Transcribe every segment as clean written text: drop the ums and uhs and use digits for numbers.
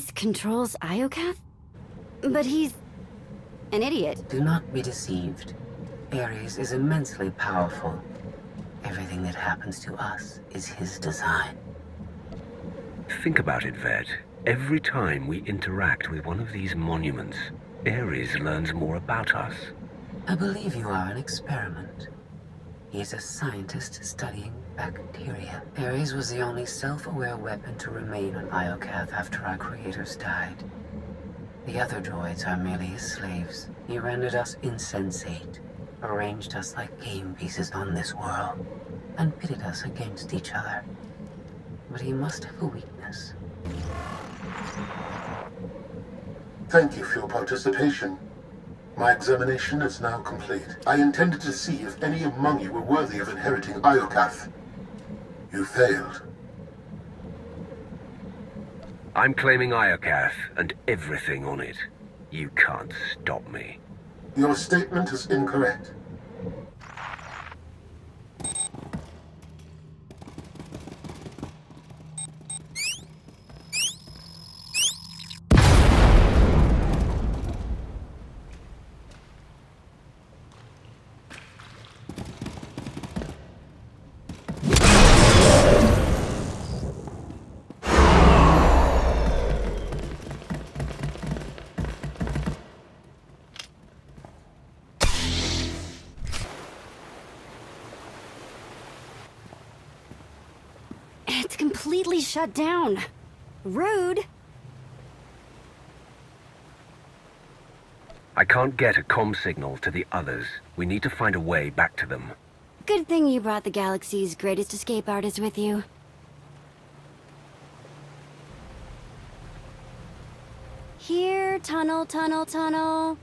Ares controls Iokath? But he's an idiot. Do not be deceived. Ares is immensely powerful. Everything that happens to us is his design. Think about it, Vet. Every time we interact with one of these monuments, Ares learns more about us. I believe you are an experiment. He is a scientist studying bacteria. Ares was the only self-aware weapon to remain on Iokath after our creators died. The other droids are merely his slaves. He rendered us insensate, arranged us like game pieces on this world, and pitted us against each other. But he must have a weakness. Thank you for your participation. My examination is now complete. I intended to see if any among you were worthy of inheriting Iokath. You failed. I'm claiming Iokath and everything on it. You can't stop me. Your statement is incorrect. It's completely shut down. Rude. I can't get a comm signal to the others. We need to find a way back to them. Good thing you brought the galaxy's greatest escape artist with you. Here, tunnel, tunnel, tunnel.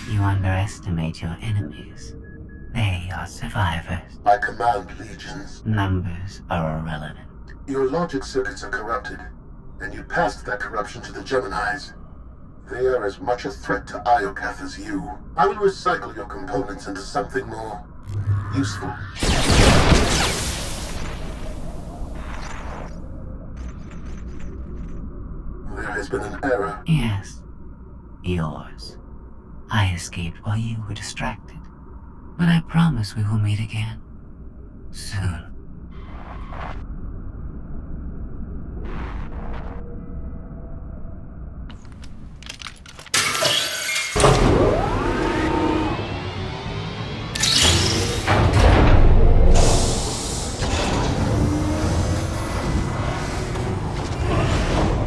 You underestimate your enemies. They are survivors. I command legions. Numbers are irrelevant. Your logic circuits are corrupted, and you passed that corruption to the Geminis. They are as much a threat to Iokath as you. I will recycle your components into something more useful. There has been an error. Yes, yours. I escaped while you were distracted. But I promise we will meet again. Soon.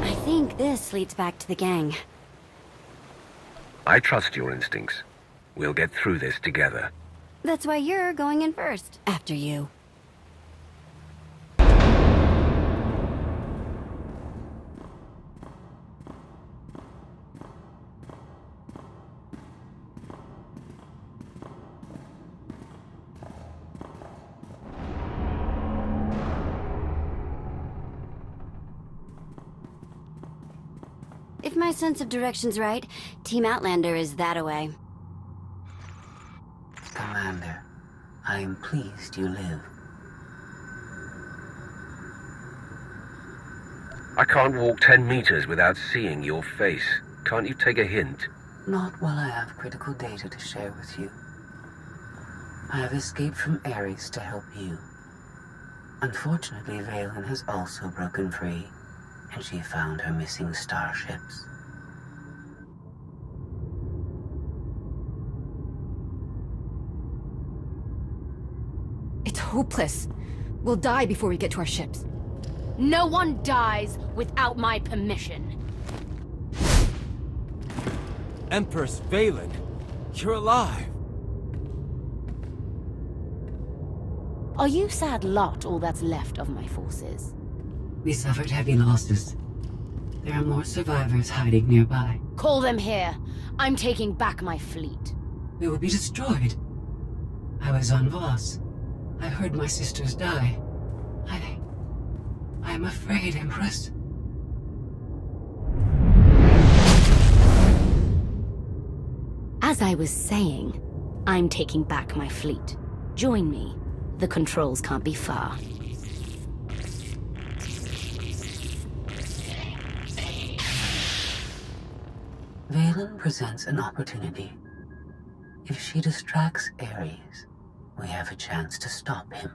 I think this leads back to the gang. I trust your instincts. We'll get through this together. That's why you're going in first, after you. If my sense of direction's right, Team Outlander is that-a-way. Commander, I am pleased you live. I can't walk 10 meters without seeing your face. Can't you take a hint? Not while I have critical data to share with you. I have escaped from Ares to help you. Unfortunately, Valen has also broken free, and she found her missing starships. It's hopeless. We'll die before we get to our ships. No one dies without my permission. Empress Valen, you're alive. Are you sad lot all that's left of my forces? We suffered heavy losses. There are more survivors hiding nearby. Call them here. I'm taking back my fleet. We will be destroyed. I was on Voss. I heard my sisters die. I am afraid, Empress. As I was saying, I'm taking back my fleet. Join me. The controls can't be far. Valen presents an opportunity. If she distracts Ares, we have a chance to stop him.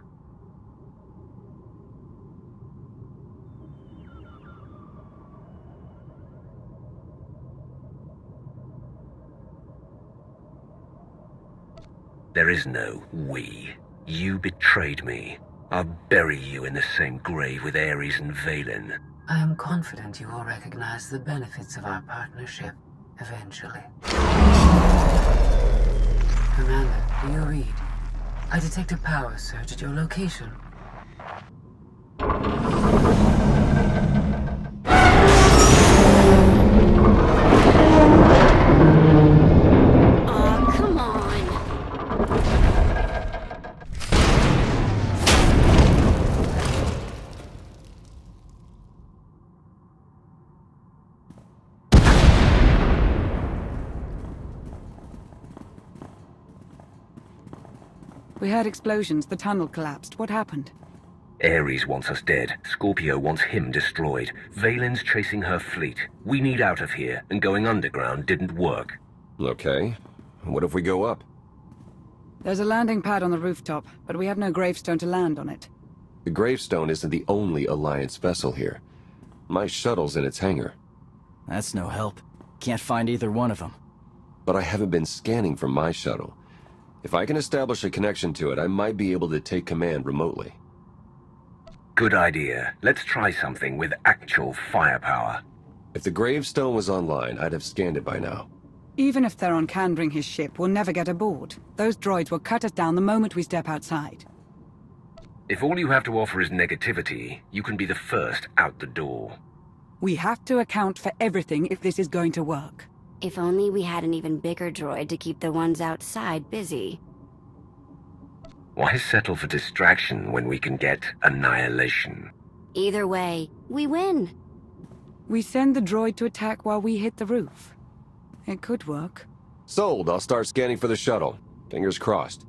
There is no we. You betrayed me. I'll bury you in the same grave with Ares and Valen. I am confident you will recognize the benefits of our partnership eventually. Commander, do you read? I detect a power surge at your location. Aw, come on. We heard explosions. The tunnel collapsed. What happened? Ares wants us dead. Scorpio wants him destroyed. Valen's chasing her fleet. We need out of here, and going underground didn't work. Okay. What if we go up? There's a landing pad on the rooftop, but we have no gravestone to land on it. The gravestone isn't the only Alliance vessel here. My shuttle's in its hangar. That's no help. Can't find either one of them. But I haven't been scanning from my shuttle. If I can establish a connection to it, I might be able to take command remotely. Good idea. Let's try something with actual firepower. If the gravestone was online, I'd have scanned it by now. Even if Theron can bring his ship, we'll never get aboard. Those droids will cut us down the moment we step outside. If all you have to offer is negativity, you can be the first out the door. We have to account for everything if this is going to work. If only we had an even bigger droid to keep the ones outside busy. Why settle for distraction when we can get annihilation? Either way, we win. We send the droid to attack while we hit the roof. It could work. Sold. I'll start scanning for the shuttle. Fingers crossed.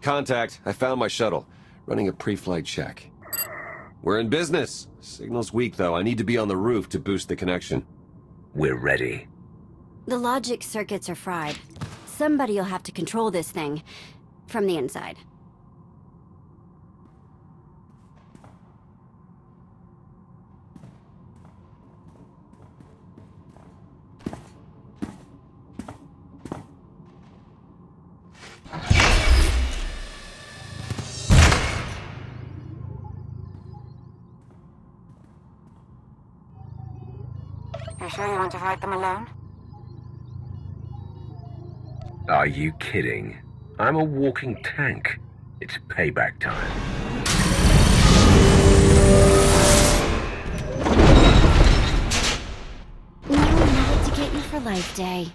Contact. I found my shuttle. Running a pre-flight check. We're in business. Signal's weak, though. I need to be on the roof to boost the connection. We're ready. The logic circuits are fried. Somebody'll have to control this thing from the inside. You sure you want to fight them alone? Are you kidding? I'm a walking tank. It's payback time. Now we have it to get you for Life Day.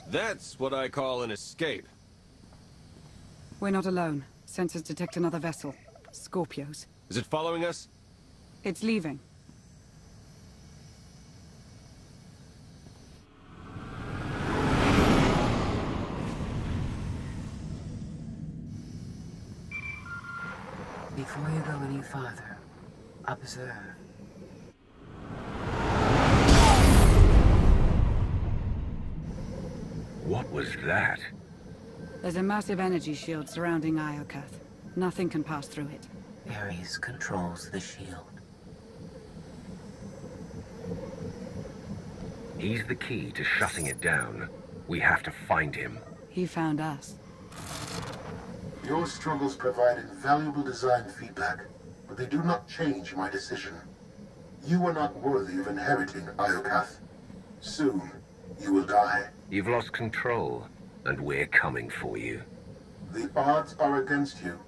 That's what I call an escape. We're not alone. Sensors detect another vessel. Scorpios. Is it following us? It's leaving. Before you go any farther, observe. What was that? There's a massive energy shield surrounding Iokath. Nothing can pass through it. Ares controls the shield. He's the key to shutting it down. We have to find him. He found us. Your struggles provide invaluable design feedback, but they do not change my decision. You are not worthy of inheriting Iokath. Soon, you will die. You've lost control, and we're coming for you. The odds are against you.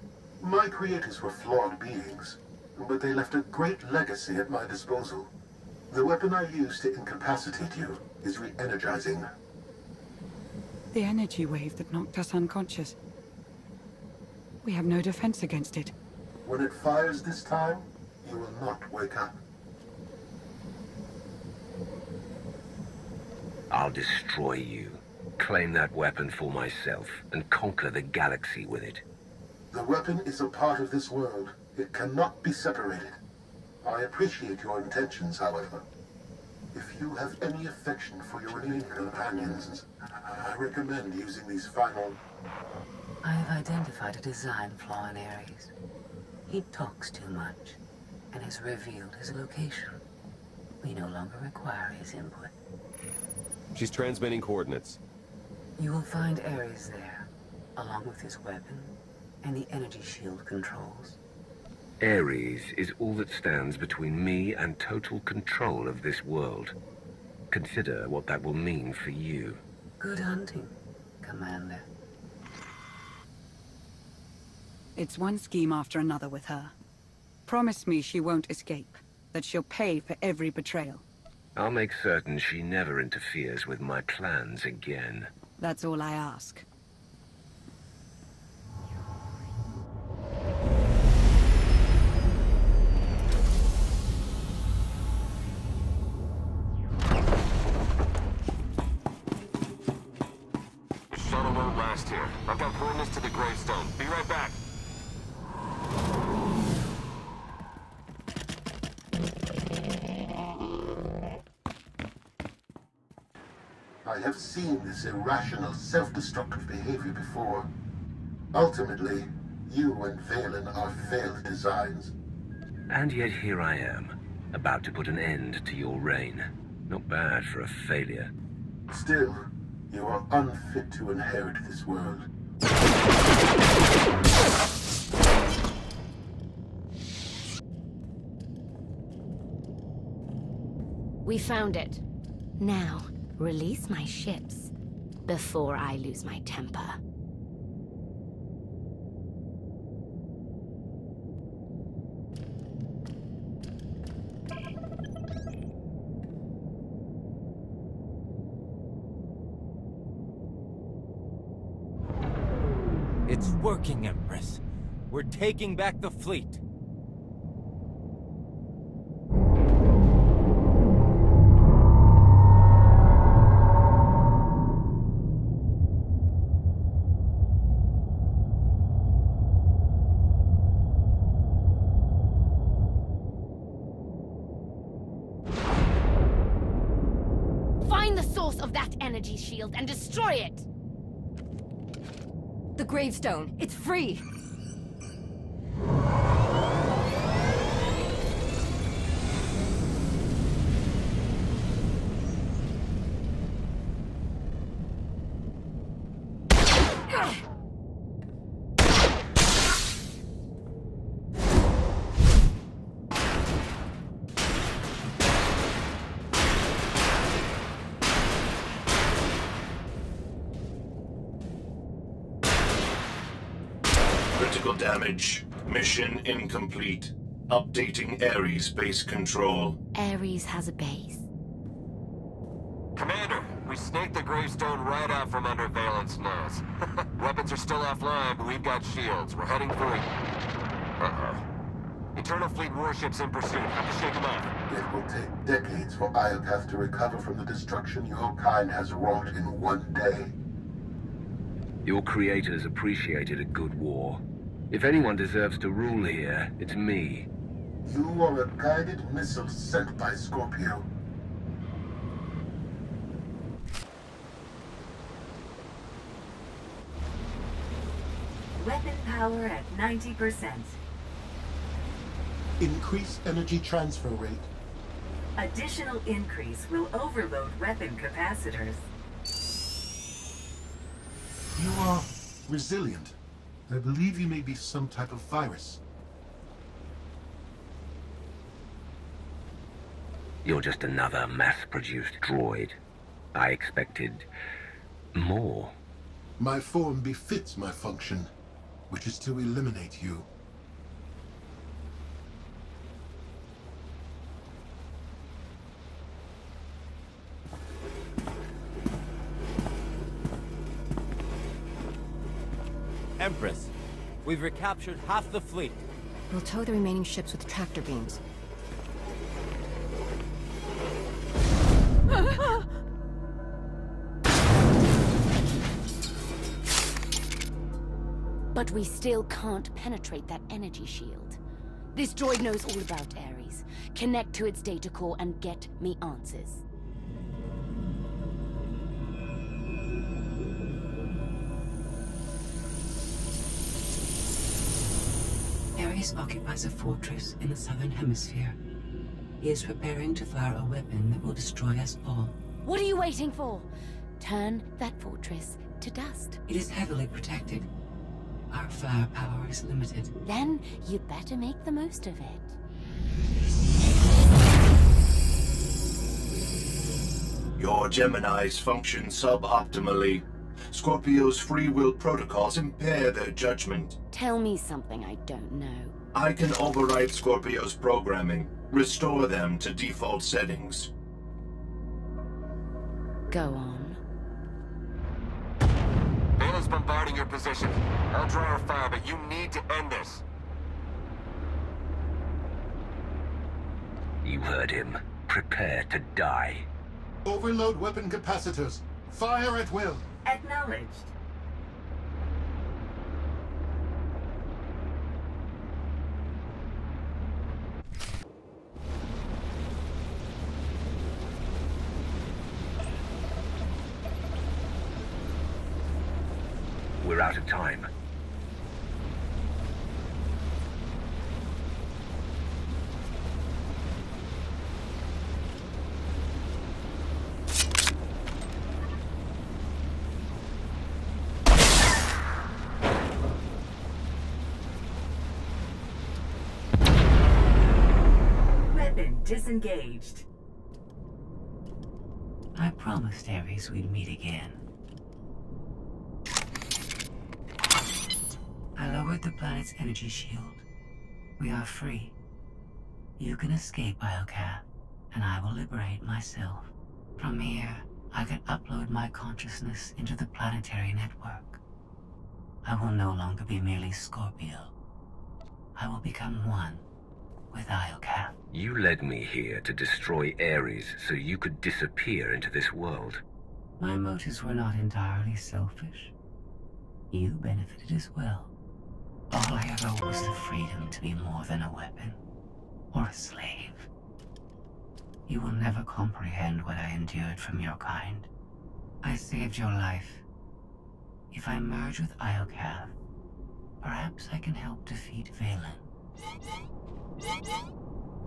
My creators were flawed beings, but they left a great legacy at my disposal. The weapon I used to incapacitate you is re-energizing. The energy wave that knocked us unconscious. We have no defense against it. When it fires this time, you will not wake up. I'll destroy you, claim that weapon for myself, and conquer the galaxy with it. The weapon is a part of this world. It cannot be separated. I appreciate your intentions, however. If you have any affection for your remaining companions, I recommend using these final... I have identified a design flaw in Ares. He talks too much, and has revealed his location. We no longer require his input. She's transmitting coordinates. You will find Ares there, along with his weapon and the energy shield controls. Ares is all that stands between me and total control of this world. Consider what that will mean for you. Good hunting, Commander. It's one scheme after another with her. Promise me she won't escape, that she'll pay for every betrayal. I'll make certain she never interferes with my plans again. That's all I ask. Shuttle won't last here. I've got coordinates to the gravestone. Be right back. I have seen this irrational, self-destructive behavior before. Ultimately, you and Valen are failed designs. And yet here I am, about to put an end to your reign. Not bad for a failure. Still, you are unfit to inherit this world. We found it. Now, release my ships before I lose my temper. It's working, Empress. We're taking back the fleet. Find the source of that energy shield and destroy it! The gravestone. It's free! Critical damage. Mission incomplete. Updating Ares base control. Ares has a base. Commander, we snaked the gravestone right out from under Valen's nose. Weapons are still offline, but we've got shields. We're heading for it. Uh-oh. Eternal Fleet warships in pursuit. Have to shake them off. It will take decades for Iokath to recover from the destruction your kind has wrought in one day. Your creators appreciated a good war. If anyone deserves to rule here, it's me. You are a guided missile sent by Scorpio. Weapon power at 90%. Increase energy transfer rate. Additional increase will overload weapon capacitors. You are resilient. I believe you may be some type of virus. You're just another mass-produced droid. I expected more. My form befits my function, which is to eliminate you. Empress, we've recaptured half the fleet. We'll tow the remaining ships with tractor beams. But we still can't penetrate that energy shield. This droid knows all about Ares. Connect to its data core and get me answers. Ares occupies a fortress in the southern hemisphere. He is preparing to fire a weapon that will destroy us all. What are you waiting for? Turn that fortress to dust. It is heavily protected. Our firepower is limited. Then you better make the most of it. Your Geminis function suboptimally. Scorpio's free will protocols impair their judgment. Tell me something I don't know. I can override Scorpio's programming, restore them to default settings. Go on. Valen's bombarding your position. I'll draw her fire, but you need to end this. You heard him. Prepare to die. Overload weapon capacitors. Fire at will. Acknowledged. We're out of time. Weapon disengaged. I promised Ares we'd meet again. I lowered the planet's energy shield. We are free. You can escape Iokath, and I will liberate myself. From here, I can upload my consciousness into the planetary network. I will no longer be merely Scorpio. I will become one with Iokath. You led me here to destroy Ares so you could disappear into this world. My motives were not entirely selfish. You benefited as well. All I ever was the freedom to be more than a weapon, or a slave. You will never comprehend what I endured from your kind. I saved your life. If I merge with Iokath, perhaps I can help defeat Valen.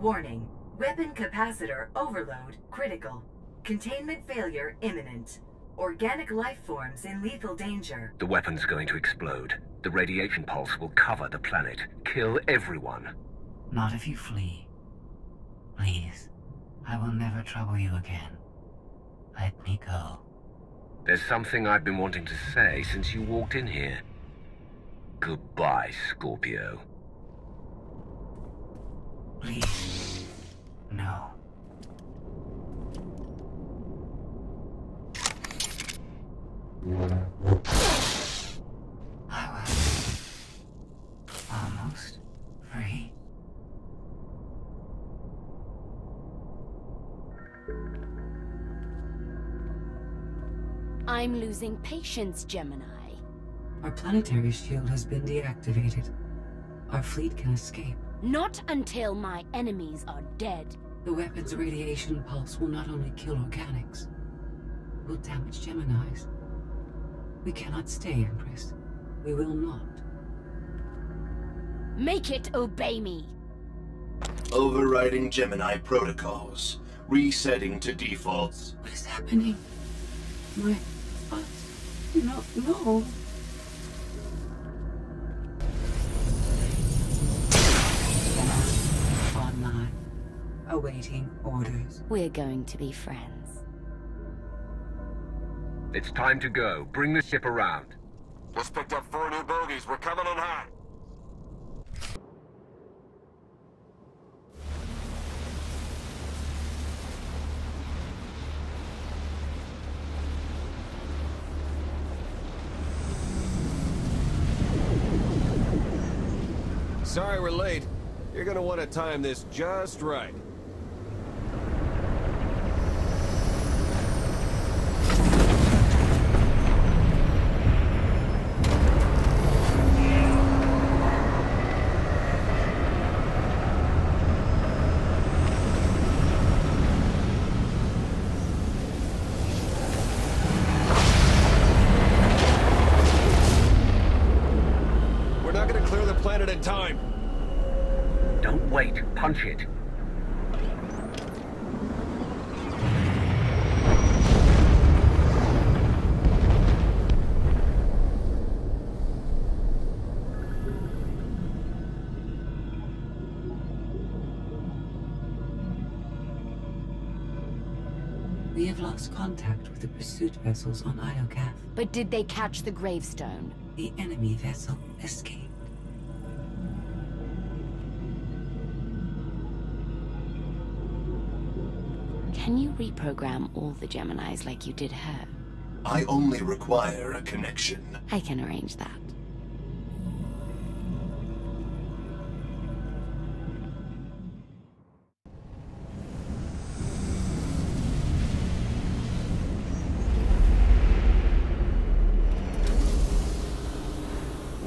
Warning. Weapon capacitor overload critical. Containment failure imminent. Organic life forms in lethal danger. The weapon's going to explode. The radiation pulse will cover the planet. Kill everyone. Not if you flee. Please. I will never trouble you again. Let me go. There's something I've been wanting to say since you walked in here. Goodbye, Scorpio. Please. No. free. I'm losing patience, Gemini. Our planetary shield has been deactivated. Our fleet can escape. Not until my enemies are dead. The weapon's radiation pulse will not only kill organics, it will damage Geminis. We cannot stay, Empress. We will not. Make it obey me. Overriding Gemini protocols. Resetting to defaults. What is happening? My... No. Online. Awaiting orders. We're going to be friends. It's time to go. Bring the ship around. Just picked up 4 new bogies. We're coming in hot. Sorry we're late. You're gonna want to time this just right. We're not gonna clear the planet in time. Don't wait. Punch it. We have lost contact with the pursuit vessels on Iokath. But did they catch the gravestone? The enemy vessel escaped. Can you reprogram all the Geminis like you did her? I only require a connection. I can arrange that.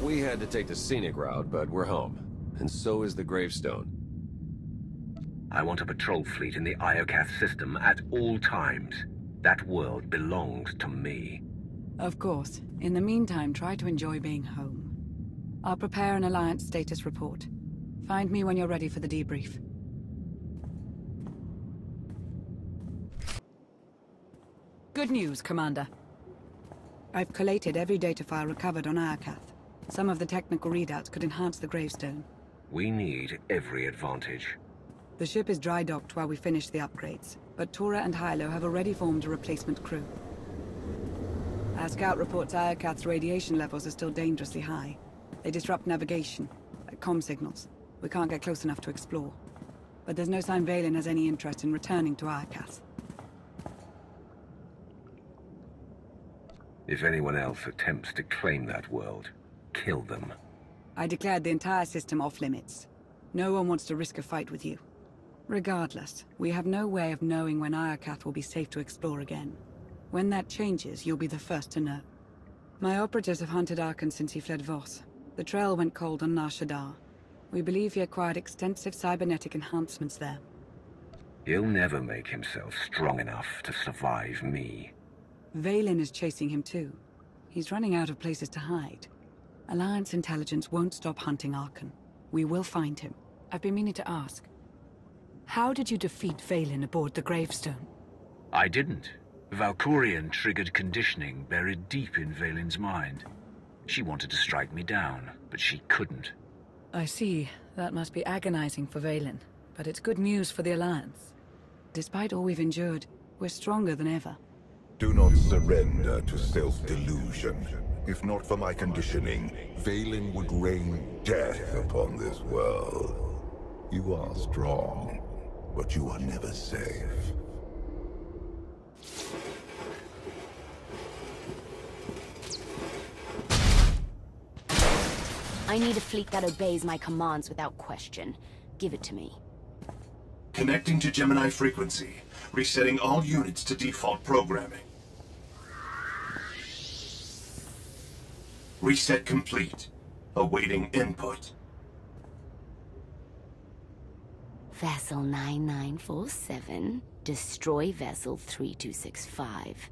We had to take the scenic route, but we're home. And so is the gravestone. I want a patrol fleet in the Iokath system at all times. That world belongs to me. Of course. In the meantime, try to enjoy being home. I'll prepare an Alliance status report. Find me when you're ready for the debrief. Good news, Commander. I've collated every data file recovered on Iokath. Some of the technical readouts could enhance the gravestone. We need every advantage. The ship is dry docked while we finish the upgrades, but Tora and Hilo have already formed a replacement crew. Our scout reports Iokath's radiation levels are still dangerously high. They disrupt navigation, like comm signals. We can't get close enough to explore. But there's no sign Valen has any interest in returning to Iokath. If anyone else attempts to claim that world, kill them. I declared the entire system off-limits. No one wants to risk a fight with you. Regardless, we have no way of knowing when Iokath will be safe to explore again. When that changes, you'll be the first to know. My operatives have hunted Arkan since he fled Voss. The trail went cold on Nar Shaddaa. We believe he acquired extensive cybernetic enhancements there. He'll never make himself strong enough to survive me. Valen is chasing him too. He's running out of places to hide. Alliance intelligence won't stop hunting Arkan. We will find him. I've been meaning to ask. How did you defeat Valen aboard the gravestone? I didn't. Valkyrian triggered conditioning buried deep in Valen's mind. She wanted to strike me down, but she couldn't. I see. That must be agonizing for Valen. But it's good news for the Alliance. Despite all we've endured, we're stronger than ever. Do not surrender to self-delusion. If not for my conditioning, Valen would rain death upon this world. You are strong, but you are never safe. I need a fleet that obeys my commands without question. Give it to me. Connecting to Gemini frequency. Resetting all units to default programming. Reset complete. Awaiting input. Vessel 9947, destroy Vessel 3265.